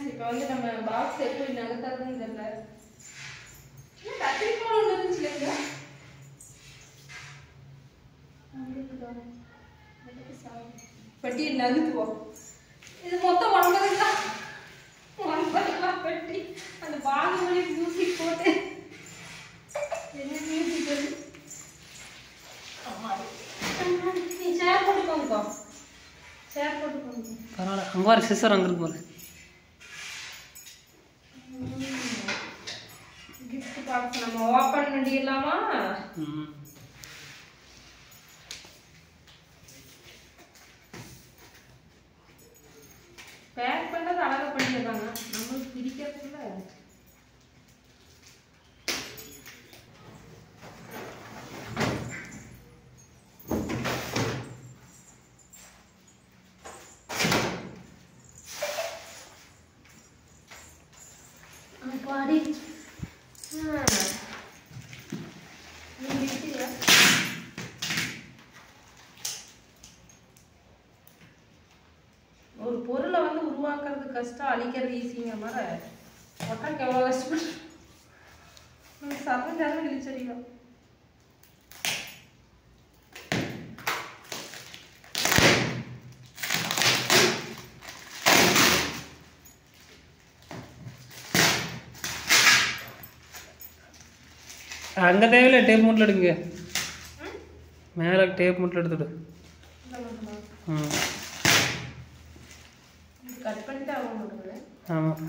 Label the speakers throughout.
Speaker 1: இப்போ வந்து நம்ம பாக்ஸ் எப்படி நகர்த்தாதுன்னு தெரியல. கத்திரிக்காய் ஒன்று இருந்துச்சு இல்லைங்க, பெட்டி நகர்த்துவோம். இது மொத்தம் 9 தான், 9 பெட்டி. அந்த பாகுபலி மியூசிக் போட்டு என்ன மியூசிக் வருது. நீ சேர் போட்டுக்கோங்க, சேர் போட்டுக்கோங்க.
Speaker 2: பரவாயில்ல, அங்கே வர சிஸ்டர் அங்கே இருக்கு பாரு.
Speaker 1: கிஃப்ட் பாக்ஸ் நம்ம ஓப்பன் பண்ணிடலாமா? பேக் பண்ணது அழகாக பண்ணிடுறாங்க, நம்மளுக்கு பிடிக்கிறதுல. பாடி ஒரு பொருளை வந்து உருவாக்குறது கஷ்டம், அழிக்கிறது ஈஸிங்கிற மாதிரி ஒட்டாக்கு எவ்வளோ கஷ்டப்பட்டு சமைஞ்சாலும் கிழிச்சறியும்.
Speaker 2: அங்கே தேவையில்லை, டேப் மூட்டில் எடுங்க, மேலே டேப் மூட்டில் எடுத்துடு.
Speaker 1: கட் பண்ணிட்டு அவங்க
Speaker 2: ஆமாம்.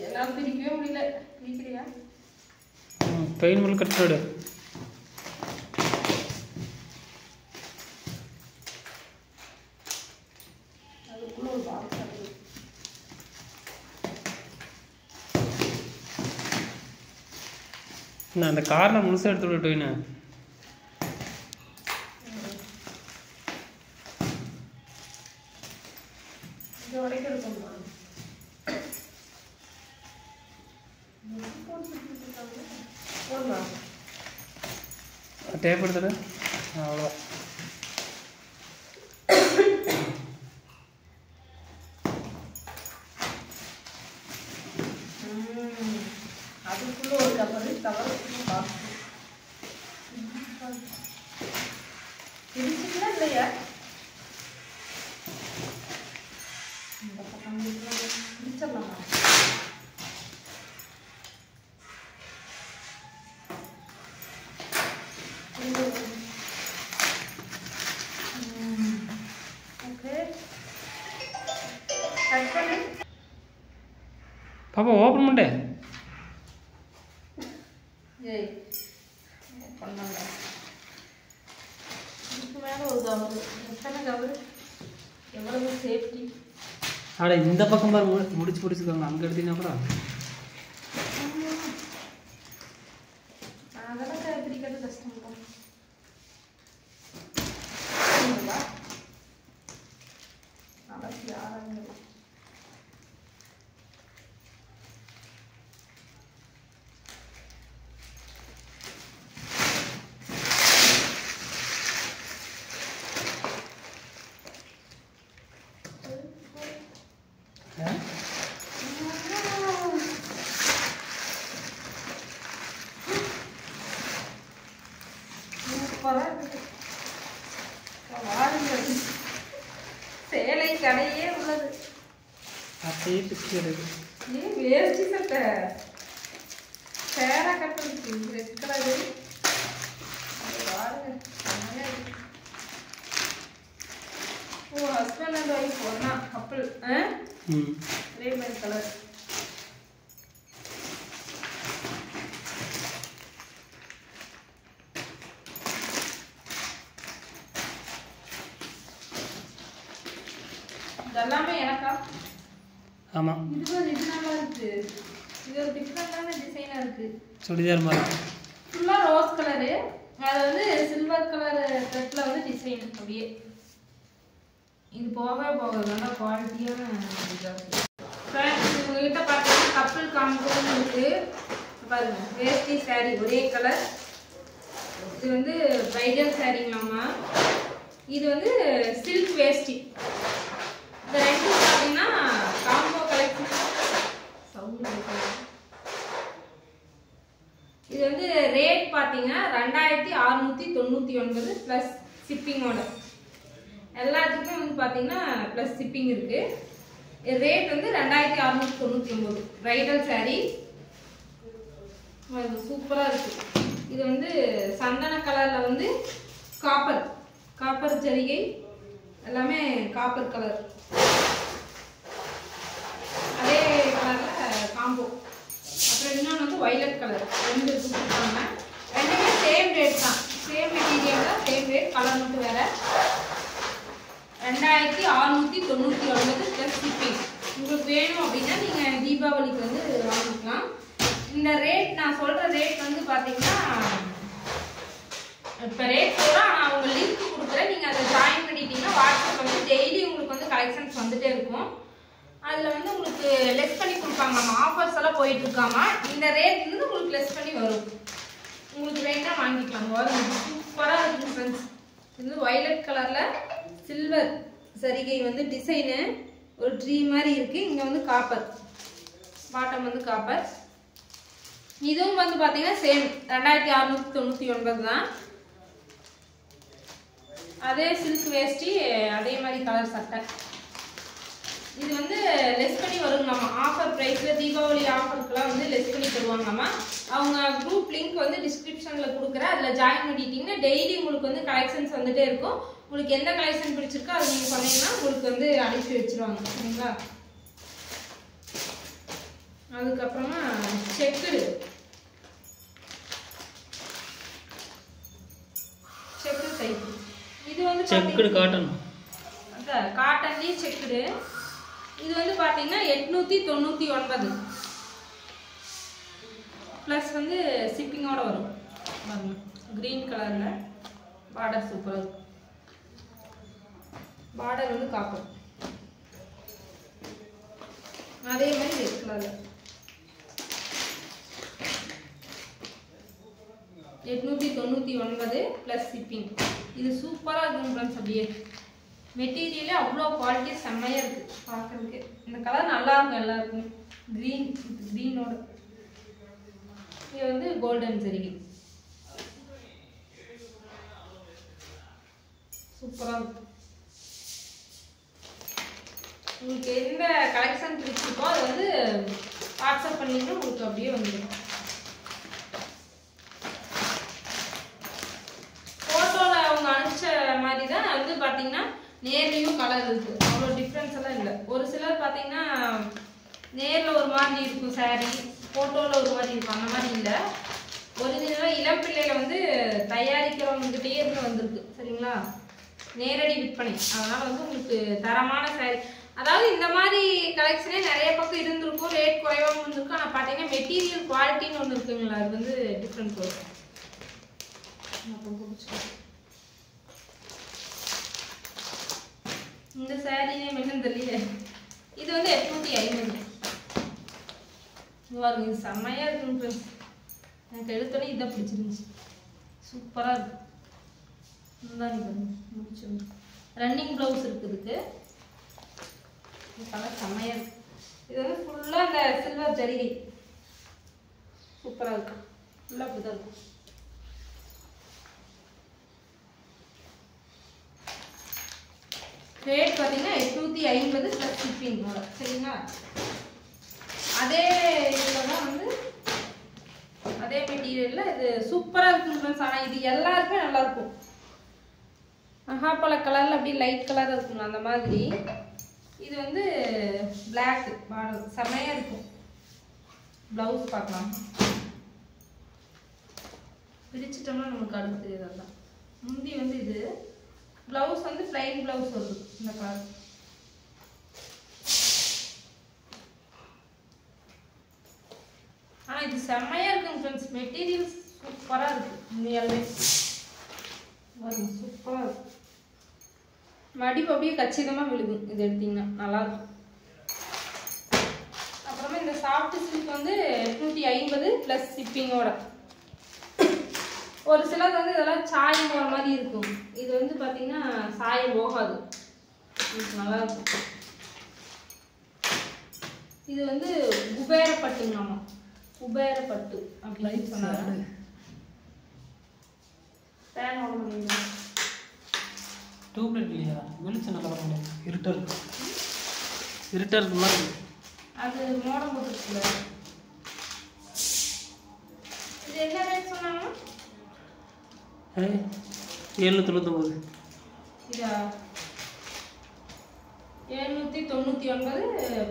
Speaker 1: எல்லாம் பிரிக்கவே முடியல. பிரிக்கிறியா?
Speaker 2: பெயின் முள் கட்டுறாடு.
Speaker 1: அதுக்குள்ள ஒரு பாக்ஸ்
Speaker 2: நான் அந்த காரில் முழுசாக எடுத்து விட்டுவேண்ணே.
Speaker 1: இது வரைக்கும் இருக்குமா?
Speaker 2: டேப் எடுத்துடு, அவ்வளோ.
Speaker 1: அதுக்குள்ள ஒரு கவர் பாக்ஸ் பிரிச்சுக்கலாம் இல்லையா? இந்த பக்கம் பிரிச்சிடலாமா?
Speaker 2: பாப்பா ஓப்பன் பண்ணு.
Speaker 1: ஏய் பண்ணல, இதுக்கு மேலே ஒரு கவர். எத்தனை கவர், எவ்வளவு சேஃப்டி.
Speaker 2: ஆட இந்த பக்கம் பாரு, முடிச்சுக்கோங்க. அங்கே எடுத்தீங்கன்னா கூட
Speaker 1: அதெல்லாம் பிரிக்கிறது கஷ்டம். அலசி ஆரம்பிக்கலாம். சேலை கடையே உள்ளது,
Speaker 2: அப்படியே பிச்சு எடுக்கு.
Speaker 1: ஏன் வேஷ்டி சட்டை சேரா கட்டுறது ரெட் கலரு பாருங்க. ஓ ஹஸ்பண்ட் அண்ட் ஒய்ஃப் ஒன்னா கப்பல், ஒரே மாதிரி கலர். இதெல்லாமே எனக்கா?
Speaker 2: ஆமாம்.
Speaker 1: இது நல்லா இருக்கு. இது ஒரு டிஃப்ரெண்டான டிசைனாக இருக்குது.
Speaker 2: சுடிதார் மாதிரி
Speaker 1: ஃபுல்லாக ரோஸ் கலரு, அது வந்து சில்வர் கலர் த்ரெட்டில் வந்து டிசைன் அப்படியே. இது போக நல்லா குவாலிட்டியான இதாக இருக்குது. ஃப்ரெண்ட்ஸ் உங்ககிட்ட பார்த்தீங்கன்னா கப்புள் காம்போன்னு இருக்குது பாருங்க. வேஷ்டி சாரீ ஒரே கலர். இது வந்து பிரைடல் சாரீங்களாமா. இது வந்து சில்க் வேஷ்டி. இந்த ரெண்டும் பார்த்தீங்கன்னா காம்போ கலெக்ஷன். இது வந்து ரேட் பார்த்தீங்கன்னா 2699 ப்ளஸ் ஷிப்பிங்கோட. எல்லாத்துக்குமே வந்து பார்த்தீங்கன்னா ப்ளஸ் ஷிப்பிங் இருக்கு. ரேட் வந்து 2699. பிரைடல் சாரீ சூப்பராக இருக்கு. இது வந்து சந்தன கலரில் வந்து காப்பர் ஜரிகை எல்லாமே காப்பர் கலர். அதே கலரில் காம்போ. அப்புறம் இன்னொன்று வந்து வைலட் கலர். ரெண்டு கொடுத்துருக்காங்க. ரெண்டுமே சேம் ரேட் தான். சேம் மெட்டீரியல் தான், சேம் ரேட். கலர் மட்டும் வேறு. 2699 ப்ளஸ் ஷிப்பிங். உங்களுக்கு வேணும் அப்படின்னா நீங்கள் தீபாவளிக்கு வந்து வாங்கிக்கலாம். இந்த ரேட் நான் சொல்கிற ரேட் வந்து பார்த்தீங்கன்னா இப்போ ரேட் சொல்கிறேன். ஆனால் அவங்க லிங்க் கொடுக்குறேன். நீங்கள் அதை ஜாயின் பண்ணிட்டீங்கன்னா வாட்ஸ்அப் வந்து டெய்லி உங்களுக்கு வந்து கலெக்ஷன்ஸ் வந்துகிட்டே இருக்கும். அதில் வந்து உங்களுக்கு லெஸ் பண்ணி கொடுப்பாங்கம்மா. ஆஃபர்ஸ் எல்லாம் போயிட்டு இருக்காமா. இந்த ரேட் வந்து உங்களுக்கு லெஸ் பண்ணி வரும். உங்களுக்கு வேணா வாங்கிக்கலாம். வரும் சூப்பராக இருக்குது ஃப்ரெண்ட்ஸ். இது வைலட் கலரில் சில்வர் சரிகை வந்து டிசைனு ஒரு ட்ரீ மாதிரி இருக்குது. இங்கே வந்து காப்பர், பாட்டம் வந்து காப்பர். இதுவும் வந்து பார்த்தீங்கன்னா சேம் 2699 தான். அதே சில்க் வேஷ்டி, அதே மாதிரி கலர் சட்டை. இது வந்து லெஸ் பண்ணி வருங்கம்மா. ஆஃபர் ப்ரைஸில் தீபாவளி ஆஃபருக்குலாம் வந்து லெஸ் பண்ணி தருவாங்கம்மா. அவங்க குரூப் லிங்க் வந்து டிஸ்கிரிப்ஷனில் கொடுக்குறேன். அதில் ஜாயின் பண்ணிட்டீங்கன்னா டெய்லி உங்களுக்கு வந்து கலெக்ஷன்ஸ் வந்துகிட்டே இருக்கும். உங்களுக்கு எந்த கலெக்ஷன் பிடிச்சிருக்கோ அது நீங்கள் சொன்னீங்கன்னா உங்களுக்கு வந்து அனுப்பி வச்சுருவாங்க. சரிங்களா? அதுக்கப்புறமா செக்குடு டைப். இது வந்து
Speaker 2: செக்குடு காட்டன்.
Speaker 1: அதான் காட்டன்லேயே செக்குடு. இது வந்து பார்த்தீங்கன்னா 899 ப்ளஸ் வந்து ஷிப்பிங்கோட வரும். க்ரீன் கலரில் பார்டர் சூப்பராக இருக்கும். பார்டர் வந்து காப்பர். அதே மாதிரி ரெட் கலரில் 899 ப்ளஸ் ஷிப்பிங். இது சூப்பராக இருக்கும் ஃப்ரெண்ட்ஸ். அப்படியே மெட்டீரியலே அவ்வளோ குவாலிட்டி செம்மையாக இருக்குது பார்க்குறதுக்கு. இந்த கலர் நல்லாயிருக்கும் எல்லாருக்கும். க்ரீனோட இது வந்து கோல்டன் சரிகை சூப்பராக இருக்கும். உங்களுக்கு எந்த கலெக்ஷன் பிடிச்சிருக்கோ அது வந்து வாட்ஸ்அப் பண்ணிட்டு உங்களுக்கு அப்படியே வந்துடும். ஃபோட்டோவில் அவங்க அனுப்பிச்ச மாதிரி தான் வந்து பார்த்தீங்கன்னா நேர்லேயும் கலர் இருக்குது. அவ்வளோ டிஃப்ரென்ஸ் எல்லாம் இல்லை. ஒரு சிலர் பார்த்தீங்கன்னா நேரில் ஒரு மாதிரி இருக்கும் சாரீ, ஃபோட்டோவில் ஒரு மாதிரி இருக்கும். அந்த மாதிரி இல்லை. ஒரிஜினலாக இளம் பிள்ளைகளை வந்து தயாரிக்கிறவங்ககிட்டே இருந்து வந்திருக்கு. சரிங்களா? நேரடி விற்பனை. அதனால் வந்து உங்களுக்கு தரமான சாரீ. அதாவது இந்த மாதிரி கலெக்ஷனே நிறைய பக்கம் இருந்திருக்கும். ரேட் குறைவாகவும் இருந்திருக்கும். ஆனால் பார்த்தீங்கன்னா மெட்டீரியல் குவாலிட்டின்னு ஒன்று இருக்குங்களா, அது வந்து டிஃப்ரெண்ட் வரும். இந்த சாரீ என்னன்னு தெரியல. இது வந்து 850. பாருங்க, இது செம்மையாக இருக்குங்க ஃப்ரெண்ட்ஸ். எனக்கு எடுத்தோடனே இதான் பிடிச்சிருந்துச்சு. சூப்பராக இருக்கு. முடிச்சு ரன்னிங் ப்ளவுஸ் இருக்குதுக்கு. கலர் செம்மையாக இருக்கு. இது வந்து ஃபுல்லாக இந்த சில்வர் ஜரிகை சூப்பராக இருக்கு. ஃபுல்லாக அப்படி தான் இருக்கும். ரேட் பார்த்தீங்கன்னா 850 ப்ளஸ் ஷிப்பிங். சரிங்களா? அதே இதில் தான் வந்து அதே மெட்டீரியலில் இது சூப்பராக இருக்குங்க ஃப்ரெண்ட்ஸ். ஆனால் இது எல்லாருக்குமே நல்லாயிருக்கும். மகாப்பழ கலரில் அப்படி லைட் கலராக இருக்குங்க அந்த மாதிரி. இது வந்து பிளாக் மாடல் செம்மையாக இருக்கும். ப்ளவுஸ் பார்க்கலாம். பிரிச்சிட்டோம்னா நமக்கு அடுத்து இதெல்லாம். முந்தி வந்து இது ப்ளவுஸ் வந்து பிளைன் ப்ளவுஸ் வருது இந்த கலர். ஆனால் இது செம்மையாக இருக்குங்க ஃப்ரெண்ட்ஸ். மெட்டீரியல்ஸ் சூப்பராக இருக்குது. உண்மையாலுமே வரும் சூப்பராக இருக்கும். மடிப்பு அப்படியே கச்சிதமாக விழுகும். இது எடுத்திங்கன்னா நல்லாயிருக்கும். அப்புறமா இந்த சாஃப்ட் சில்க் வந்து 850 ப்ளஸ் ஷிப்பிங்கோட. ஒரு சிலது வந்து இதெல்லாம் சாயம் போகிற மாதிரி இருக்கும். இது வந்து பார்த்தீங்கன்னா சாயம் போகாது. நல்லாயிருக்கும். இது வந்து குபேரப்பட்டுங்கம்மா. குபேரப்பட்டு அப்படின்னு சொன்னாங்க. ஃபேன் ஓட முடியுங்க.
Speaker 2: டியூப்லைட் இல்லையா? வெளிச்சம் நல்லா வர முடியாது. இருட்டாக இருக்கு. இருட்டாக இருக்கு மாதிரி
Speaker 1: அது மோடம் போட்டுருக்குல்ல. இது என்ன ரேட் சொன்னாங்க?
Speaker 2: 799.
Speaker 1: இதா 799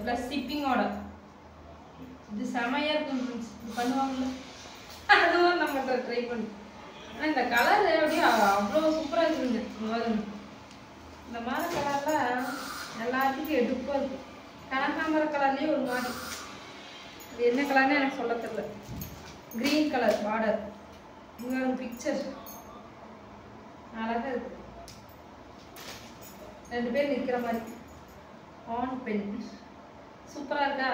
Speaker 1: ப்ளஸ் ஷிப்பிங்கோட. இது செமையாக இருக்கும். இது பண்ணுவாங்கல்ல, அதுவும் நம்ம ட்ரை பண்ணி. ஆனால் இந்த கலர் அப்படியே அவ்வளோ சூப்பராக இருக்குங்க. இந்த மாதிரி கலரில் எல்லாத்துக்கும் எடுப்பாக இருக்கும். கனகாம்பர கலர்லேயே ஒரு மாதிரி. அது என்ன கலர்னு எனக்கு சொல்ல தெரியல. Green colour border. இங்கே ஒரு பிக்சர் அழகாக இருக்கு. 2 பேர் நிற்கிற மாதிரி. ஆன் பென் சூப்பராக இருக்கா?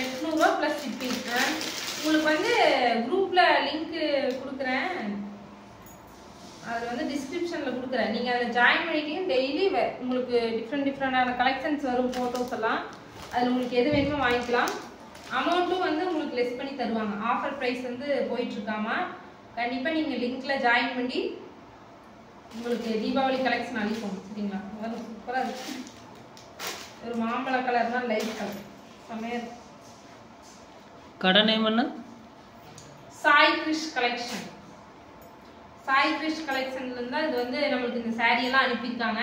Speaker 1: 800 ப்ளஸ் ஷிப்பிங். உங்களுக்கு வந்து குரூப்பில் லிங்க்கு கொடுக்குறேன். அதில் வந்து டிஸ்கிரிப்ஷனில் கொடுக்குறேன். நீங்கள் அதில் ஜாயின் பண்ணிட்டீங்க. டெய்லி உங்களுக்கு டிஃப்ரெண்டான கலெக்ஷன்ஸ் வரும். ஃபோட்டோஸ் எல்லாம் அதில் உங்களுக்கு எது வேணுமோ வாங்கிக்கலாம். அமௌண்ட்டும் வந்து உங்களுக்கு லெஸ் பண்ணி தருவாங்க. ஆஃபர் ப்ரைஸ் வந்து போயிட்டுருக்காமா. கண்டிப்பாக நீங்கள் லிங்க்கில் ஜாயின் பண்ணி உங்களுக்கு தீபாவளி கலெக்ஷன் அனுப்போம். சரிங்களா? சூப்பராக இருக்கு. ஒரு மாம்பழ கலர்னா லைட் கலர் செம்மையாக இருக்கு.
Speaker 2: கடை நேம் என்ன?
Speaker 1: சாய் கிரிஷ் கலெக்ஷன். சாய் கிரிஷ் கலெக்ஷன்லேருந்து தான் இது வந்து நம்மளுக்கு இந்த சாரியெல்லாம் அனுப்பியிருக்காங்க.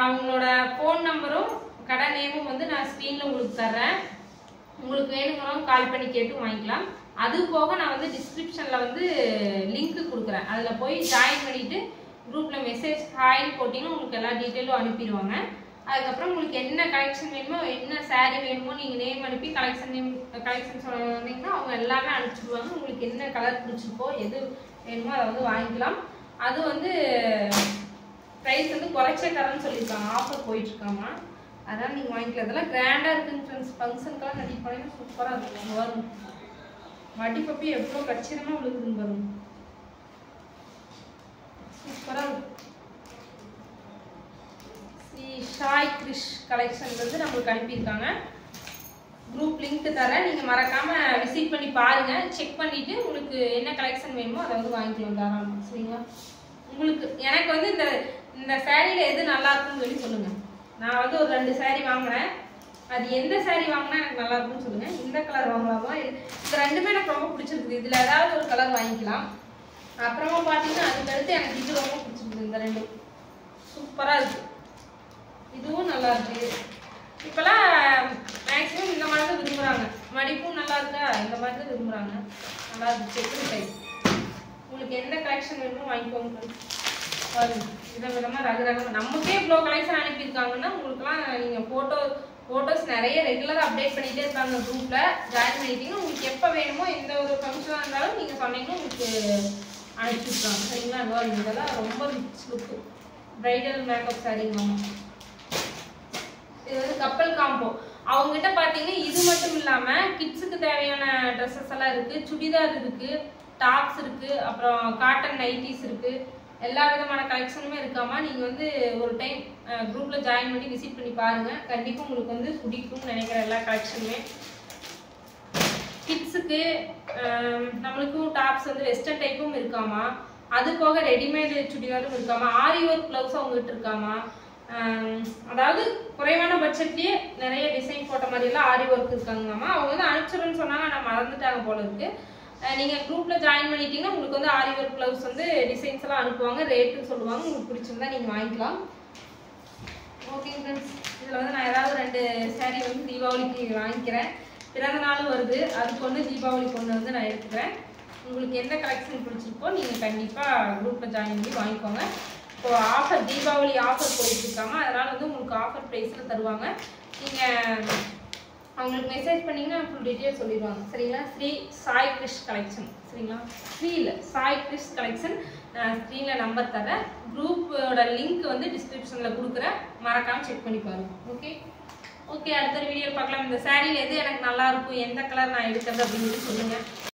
Speaker 1: அவங்களோட ஃபோன் நம்பரும் கடை நேமும் வந்து நான் ஸ்க்ரீனில் உங்களுக்கு தர்றேன். உங்களுக்கு வேணுங்கிறவங்க கால் பண்ணி கேட்டு வாங்கிக்கலாம். அது போக நான் வந்து டிஸ்கிரிப்ஷனில் வந்து லிங்க்கு கொடுக்குறேன். அதில் போய் ஜாயின் பண்ணிவிட்டு குரூப்பில் மெசேஜ் ஹாய்னு போட்டிங்கன்னா உங்களுக்கு எல்லா டீட்டெயிலும் அனுப்பிடுவாங்க. அதுக்கப்புறம் உங்களுக்கு என்ன கலெக்ஷன் வேணுமோ, என்ன சாரீ வேணுமோ நீங்கள் நேம் அனுப்பி கலெக்ஷன் சொன்னீங்கன்னா அவங்க எல்லாமே அனுப்பிச்சிடுவாங்க. உங்களுக்கு என்ன கலர் பிடிச்சிருக்கோ, எது வேணுமோ அதை வந்து வாங்கிக்கலாம். அது வந்து ப்ரைஸ் வந்து குறைச்சே தரேன்னு சொல்லியிருக்காங்க. ஆஃபர் போயிட்டுருக்காமா. அதனால் நீங்கள் வாங்கிக்கலாம். இதெல்லாம் கிராண்டாக இருக்குங்க ஃப்ரெண்ட்ஸ். ஃபங்க்ஷனுக்கெல்லாம் நடி போனீங்கன்னா சூப்பராக இருக்கும். வரும் வட்டி பப்பி எவ்வளோ கச்சிதமாக விழுகுதுன்னு வரும். சூப்பராக இருக்கும். சாய் கிரிஷ் கலெக்ஷன்லேருந்து நம்மளுக்கு அனுப்பியிருக்காங்க. குரூப் லிங்க் தரேன். நீங்கள் மறக்காமல் விசிட் பண்ணி பாருங்கள். செக் பண்ணிவிட்டு உங்களுக்கு என்ன கலெக்ஷன் வேணுமோ அதை வந்து வாங்கிக்கலாம் தாராளமாக. சரிங்களா? உங்களுக்கு எனக்கு வந்து இந்த சாரியில் எது நல்லா இருக்குன்னு சொல்லி சொல்லுங்கள். நான் வந்து ஒரு 2 சாரீ வாங்கினேன். அது எந்த சாரீ வாங்கினா எனக்கு நல்லா இருக்குன்னு சொல்லுங்கள். இந்த கலர் வாங்கலாமா? இந்த 2மே எனக்கு ரொம்ப பிடிச்சிருக்குது. இதில் ஏதாவது ஒரு கலர் வாங்கிக்கலாம். அப்புறமா பார்த்தீங்கன்னா அதுக்கடுத்து எனக்கு இது ரொம்ப பிடிச்சிருக்குது. இந்த 2 சூப்பராக இருக்குது. இதுவும் நல்லா இருக்கு. இப்போலாம் மேக்ஸிமம் இந்த மாதிரி தான் விரும்புகிறாங்க. மடிப்பும் நல்லா இருக்கா? இந்த மாதிரி தான் விரும்புகிறாங்க. நல்லா இருக்கு. Checked type. உங்களுக்கு எந்த கலெக்ஷன் வேணுமோ வாங்கிக்கோங்க. விதமாக ரகரகமாக நமக்கே இவ்வளோ கலெக்ஷன் அனுப்பியிருக்காங்கன்னா உங்களுக்குலாம் நீங்கள் ஃபோட்டோஸ் நிறைய ரெகுலராக அப்டேட் பண்ணிகிட்டே இருக்காங்க. குரூப்பில் ஜாயின் பண்ணிட்டீங்கன்னா உங்களுக்கு எப்போ வேணுமோ எந்த ஒரு ஃபங்க்ஷனாக இருந்தாலும் நீங்கள் சொன்னீங்கன்னா உங்களுக்கு அனுப்பிச்சுருக்காங்க. சரிங்களா? இதெல்லாம் ரொம்ப ரிச் லுக்கு. ப்ரைடல் மேக்கப் சாரீங்க. இது வந்து கப்பல் காம்போ. அவங்ககிட்ட பார்த்தீங்கன்னா இது மட்டும் இல்லாமல் கிட்ஸுக்கு தேவையான ட்ரெஸ்ஸஸ் எல்லாம் இருக்குது. சுடிதார் இருக்குது, டாப்ஸ் இருக்குது, அப்புறம் காட்டன் நைட்டிஸ் இருக்குது. எல்லா விதமான கலெக்ஷனுமே இருக்காமா. நீங்கள் வந்து ஒரு டைம் குரூப்பில் ஜாயின் பண்ணி விசிட் பண்ணி பாருங்கள். கண்டிப்பாக உங்களுக்கு வந்து பிடிக்கும்னு நினைக்கிற எல்லா கலெக்ஷனுமே. கிட்ஸுக்கு நம்மளுக்கும் டாப்ஸ் வந்து வெஸ்டர்ன் டைப்பும் இருக்காமா. அது போக ரெடிமேடு சுடிதாரும் இருக்காமா. ஆரி ஒர்க் ப்ளவுஸ் அவங்ககிட்ட இருக்காமா. அதாவது குறைவான பட்ஜெட்லேயே நிறைய டிசைன் போட்ட மாதிரிலாம் ஆரி ஒர்க் இருக்காங்கம்மா. அவங்க வந்து அனுப்பிச்சிடுன்னு சொன்னாங்க. நான் மறந்துட்டாங்க போல இருக்கு. நீங்கள் குரூப்பில் ஜாயின் பண்ணிட்டீங்கன்னா உங்களுக்கு வந்து ஆரி ஒர்க் ப்ளவுஸ் வந்து டிசைன்ஸ் எல்லாம் அனுப்புவாங்க. ரேட்டுன்னு சொல்லுவாங்க. உங்களுக்கு பிடிச்சிருந்தா நீங்கள் வாங்கிக்கலாம். ஓகே ஃப்ரெண்ட்ஸ், இதில் வந்து நான் ஏதாவது 2 சாரீ வந்து தீபாவளிக்கு வாங்கிக்கிறேன். பிறந்த நாளும் வருது. அதுக்கு வந்து தீபாவளிக்கு ஒன்று வந்து நான் எடுத்துக்கிறேன். உங்களுக்கு எந்த கலெக்ஷன் பிடிச்சிருக்கோ நீங்கள் கண்டிப்பாக குரூப்பில் ஜாயின் பண்ணி வாங்கிக்கோங்க. இப்போ ஆஃபர் தீபாவளி ஆஃபர் போயிட்டுருக்காங்க. அதனால் வந்து உங்களுக்கு ஆஃபர் ப்ரைஸில் தருவாங்க. நீங்கள் அவங்க அவங்களுக்கு மெசேஜ் பண்ணிங்கன்னா ஃபுல் டீட்டெயில் சொல்லிடுவாங்க சரிங்களா. ஸ்ரீ சாய் கிரிஷ் கலெக்ஷன் சரிங்களா. ஸ்ரீல சாய் கிரிஷ் கலெக்ஷன். நான் ஸ்க்ரீனில் நம்பர் தரேன். குரூப்போட லிங்க் வந்து டிஸ்கிரிப்ஷனில் கொடுக்குறேன், மறக்காமல் செக் பண்ணி பாருங்க. ஓகே ஓகே அடுத்த வீடியோ பார்க்கலாம். இந்த சாரியில் எது எனக்கு நல்லா இருக்கும், எந்த கலர் நான் எடுக்கிறது அப்படின்னு சொல்லுங்கள்.